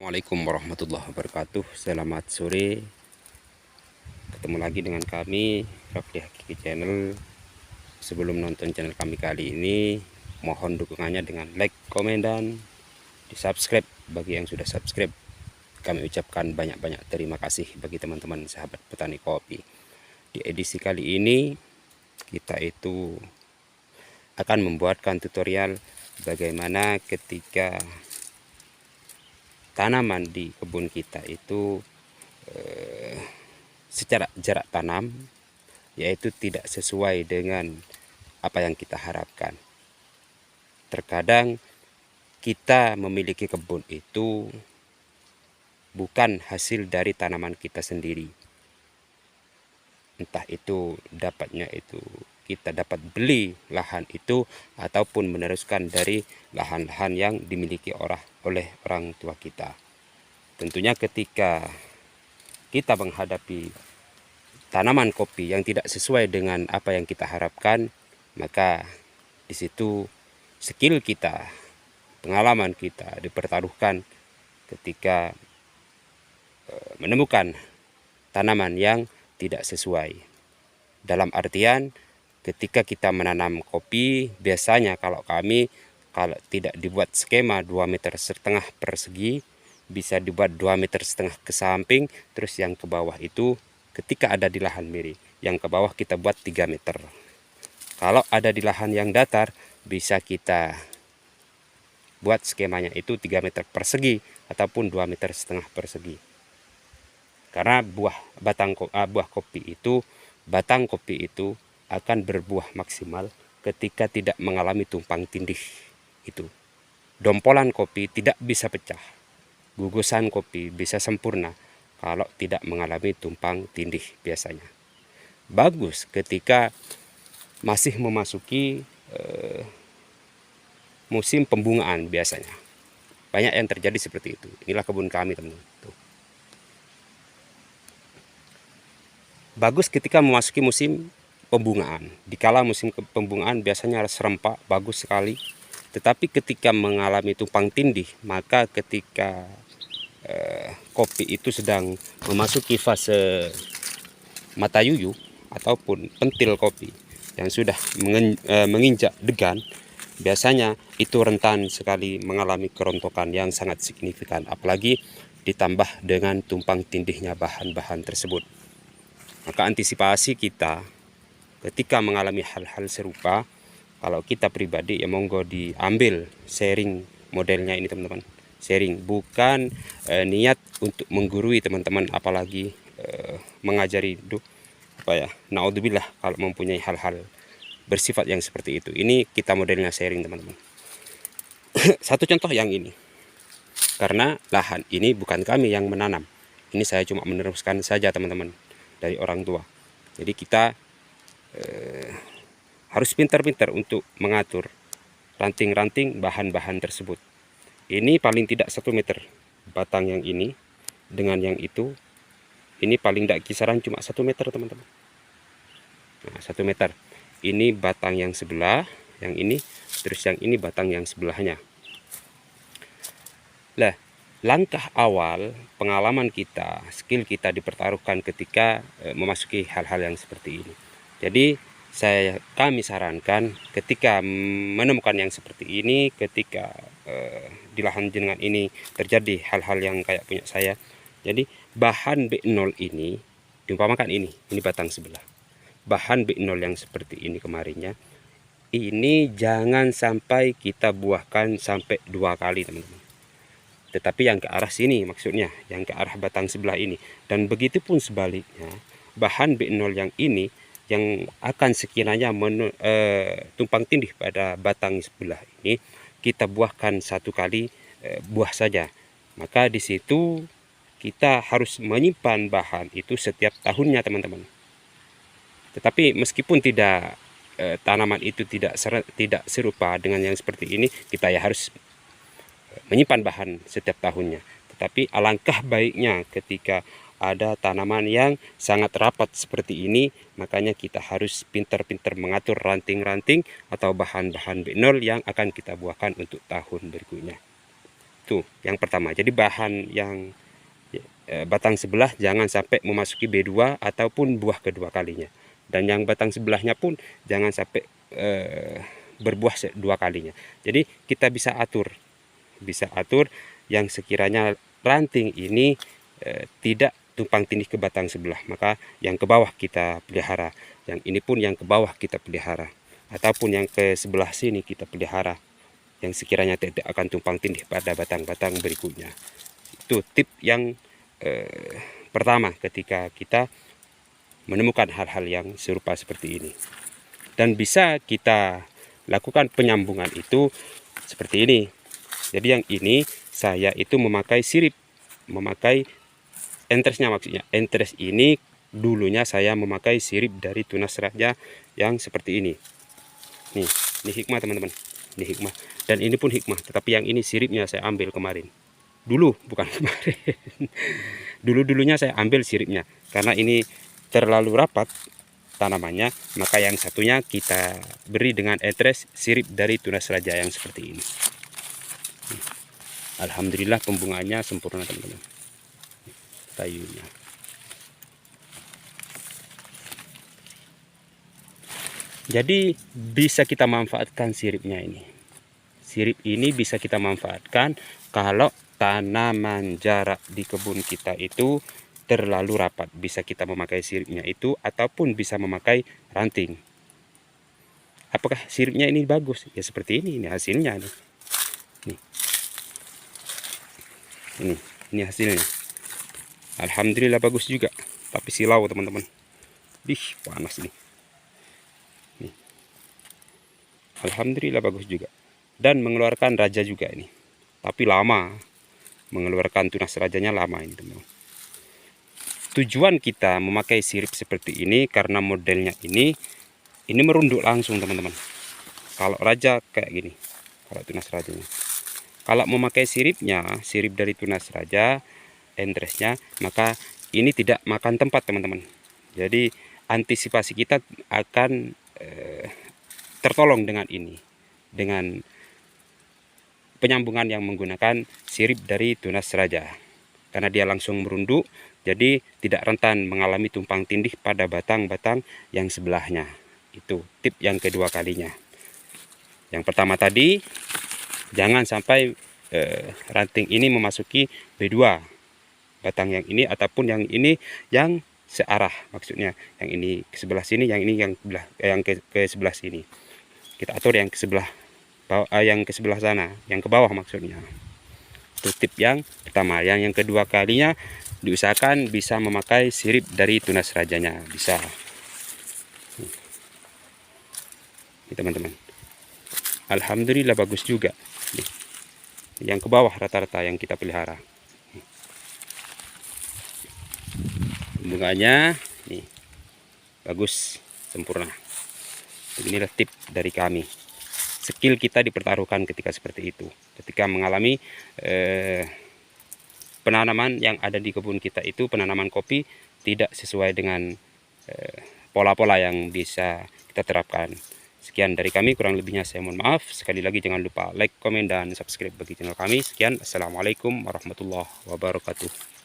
Assalamualaikum warahmatullahi wabarakatuh. Selamat sore. Ketemu lagi dengan kami Rafli Hakiki Channel. Sebelum nonton channel kami kali ini, mohon dukungannya dengan like, komen, dan di subscribe bagi yang sudah subscribe. Kami ucapkan banyak-banyak terima kasih bagi teman-teman sahabat petani kopi. Di edisi kali ini kita itu akan membuatkan tutorial bagaimana ketika tanaman di kebun kita itu secara jarak tanam yaitu tidak sesuai dengan apa yang kita harapkan. Terkadang kita memiliki kebun itu bukan hasil dari tanaman kita sendiri. Entah itu dapatnya itu kita dapat beli lahan itu ataupun meneruskan dari lahan-lahan yang dimiliki oleh orang tua kita. Tentunya ketika kita menghadapi tanaman kopi yang tidak sesuai dengan apa yang kita harapkan, maka di situ skill kita, pengalaman kita dipertaruhkan ketika menemukan tanaman yang tidak sesuai. Dalam artian ketika kita menanam kopi, biasanya kalau tidak dibuat skema 2,5 meter persegi, bisa dibuat 2,5 meter ke samping, terus yang ke bawah itu ketika ada di lahan miring, yang ke bawah kita buat 3 meter. Kalau ada di lahan yang datar, bisa kita buat skemanya itu 3 meter persegi ataupun 2,5 meter persegi. Karena batang kopi itu akan berbuah maksimal ketika tidak mengalami tumpang tindih itu. Dompolan kopi tidak bisa pecah, gugusan kopi bisa sempurna kalau tidak mengalami tumpang tindih biasanya. Bagus ketika masih memasuki musim pembungaan biasanya. Banyak yang terjadi seperti itu. Inilah kebun kami, teman-teman. Bagus ketika memasuki musim pembungaan. Dikala musim pembungaan biasanya serempak, bagus sekali. Tetapi ketika mengalami tumpang tindih, maka ketika kopi itu sedang memasuki fase mata yuyu ataupun pentil kopi yang sudah menginjak degan, biasanya itu rentan sekali mengalami kerontokan yang sangat signifikan, apalagi ditambah dengan tumpang tindihnya bahan-bahan tersebut. Maka antisipasi kita ketika mengalami hal-hal serupa, kalau kita pribadi ya monggo diambil sharing modelnya ini, teman-teman. Sharing, bukan niat untuk menggurui teman-teman, apalagi mengajari naudzubillah kalau mempunyai hal-hal bersifat yang seperti itu. Ini kita modelnya sharing, teman-teman. Satu contoh yang ini, karena lahan ini bukan kami yang menanam, ini saya cuma meneruskan saja, teman-teman, dari orang tua. Jadi kita harus pintar-pintar untuk mengatur ranting-ranting bahan-bahan tersebut. Ini paling tidak 1 meter batang yang ini dengan yang itu. Ini paling tidak kisaran cuma 1 meter, teman-teman. Nah, 1 meter. Ini batang yang sebelah, yang ini, terus yang ini batang yang sebelahnya. Lah, langkah awal pengalaman kita, skill kita dipertaruhkan ketika memasuki hal-hal yang seperti ini. Jadi kami sarankan ketika menemukan yang seperti ini, ketika di lahan jenengan ini terjadi hal-hal yang kayak punya saya. Jadi bahan B0 ini diumpamakan ini batang sebelah. Bahan B0 yang seperti ini kemarinnya, ini jangan sampai kita buahkan sampai 2 kali, teman-teman. Tetapi yang ke arah sini maksudnya, yang ke arah batang sebelah ini. Dan begitu pun sebaliknya, bahan B0 yang ini yang akan sekiranya tumpang tindih pada batang sebelah ini, kita buahkan 1 kali buah saja. Maka di situ kita harus menyimpan bahan itu setiap tahunnya, teman-teman. Tetapi meskipun tanaman itu tidak serupa dengan yang seperti ini, kita ya harus menyimpan bahan setiap tahunnya. Tetapi alangkah baiknya ketika ada tanaman yang sangat rapat seperti ini, makanya kita harus pintar-pintar mengatur ranting-ranting atau bahan-bahan B0 yang akan kita buahkan untuk tahun berikutnya. Tuh yang pertama. Jadi bahan yang batang sebelah jangan sampai memasuki B2 ataupun buah kedua kalinya. Dan yang batang sebelahnya pun jangan sampai berbuah dua kalinya. Jadi kita bisa atur yang sekiranya ranting ini tidak tumpang tindih ke batang sebelah, maka yang ke bawah kita pelihara. Yang ini pun yang ke bawah kita pelihara, ataupun yang ke sebelah sini kita pelihara, yang sekiranya tidak akan tumpang tindih pada batang-batang berikutnya. Itu tip yang pertama ketika kita menemukan hal-hal yang serupa seperti ini. Dan bisa kita lakukan penyambungan itu seperti ini. Jadi yang ini saya itu memakai sirip, memakai entresnya, maksudnya entres ini dulunya saya memakai sirip dari tunas raja yang seperti ini. Ini hikmah teman-teman, ini hikmah. Dan ini pun hikmah, tetapi yang ini siripnya saya ambil kemarin. Dulu, bukan kemarin. Dulunya saya ambil siripnya, karena ini terlalu rapat tanamannya, maka yang satunya kita beri dengan entres sirip dari tunas raja yang seperti ini. Alhamdulillah pembungaannya sempurna teman-teman. Kayunya. Jadi bisa kita manfaatkan siripnya ini. Sirip ini bisa kita manfaatkan kalau tanaman jarak di kebun kita itu terlalu rapat. Bisa kita memakai siripnya itu, ataupun bisa memakai ranting. Apakah siripnya ini bagus? Ya seperti ini hasilnya. Ini hasilnya. Alhamdulillah bagus juga. Tapi silau teman-teman. Panas nih. Alhamdulillah bagus juga. Dan mengeluarkan raja juga ini. Tapi lama. Mengeluarkan tunas rajanya lama ini teman-teman. Tujuan kita memakai sirip seperti ini karena modelnya ini merunduk langsung teman-teman. Kalau raja kayak gini. Kalau tunas rajanya. Kalau memakai siripnya, sirip dari tunas raja, entresnya, maka ini tidak makan tempat teman-teman. Jadi antisipasi kita akan tertolong dengan ini, dengan penyambungan yang menggunakan sirip dari tunas raja, karena dia langsung merunduk, jadi tidak rentan mengalami tumpang tindih pada batang-batang yang sebelahnya. Itu tip yang kedua kalinya. Yang pertama tadi, jangan sampai ranting ini memasuki B2, batang yang ini ataupun yang ini yang searah, maksudnya yang ini ke sebelah sini, yang ini yang ke sebelah sini. Kita atur yang ke sebelah yang ke sebelah sana, yang ke bawah maksudnya. Itu tip yang pertama. Yang kedua kalinya diusahakan bisa memakai sirip dari tunas rajanya, bisa. Ini teman-teman. Alhamdulillah bagus juga. Yang ke bawah rata-rata yang kita pelihara. Bunganya nih bagus, sempurna. Inilah tip dari kami. Skill kita dipertaruhkan ketika seperti itu. Ketika mengalami penanaman yang ada di kebun kita itu, penanaman kopi tidak sesuai dengan pola-pola yang bisa kita terapkan. Sekian dari kami, kurang lebihnya saya mohon maaf. Sekali lagi jangan lupa like, komen, dan subscribe bagi channel kami. Sekian, assalamualaikum warahmatullahi wabarakatuh.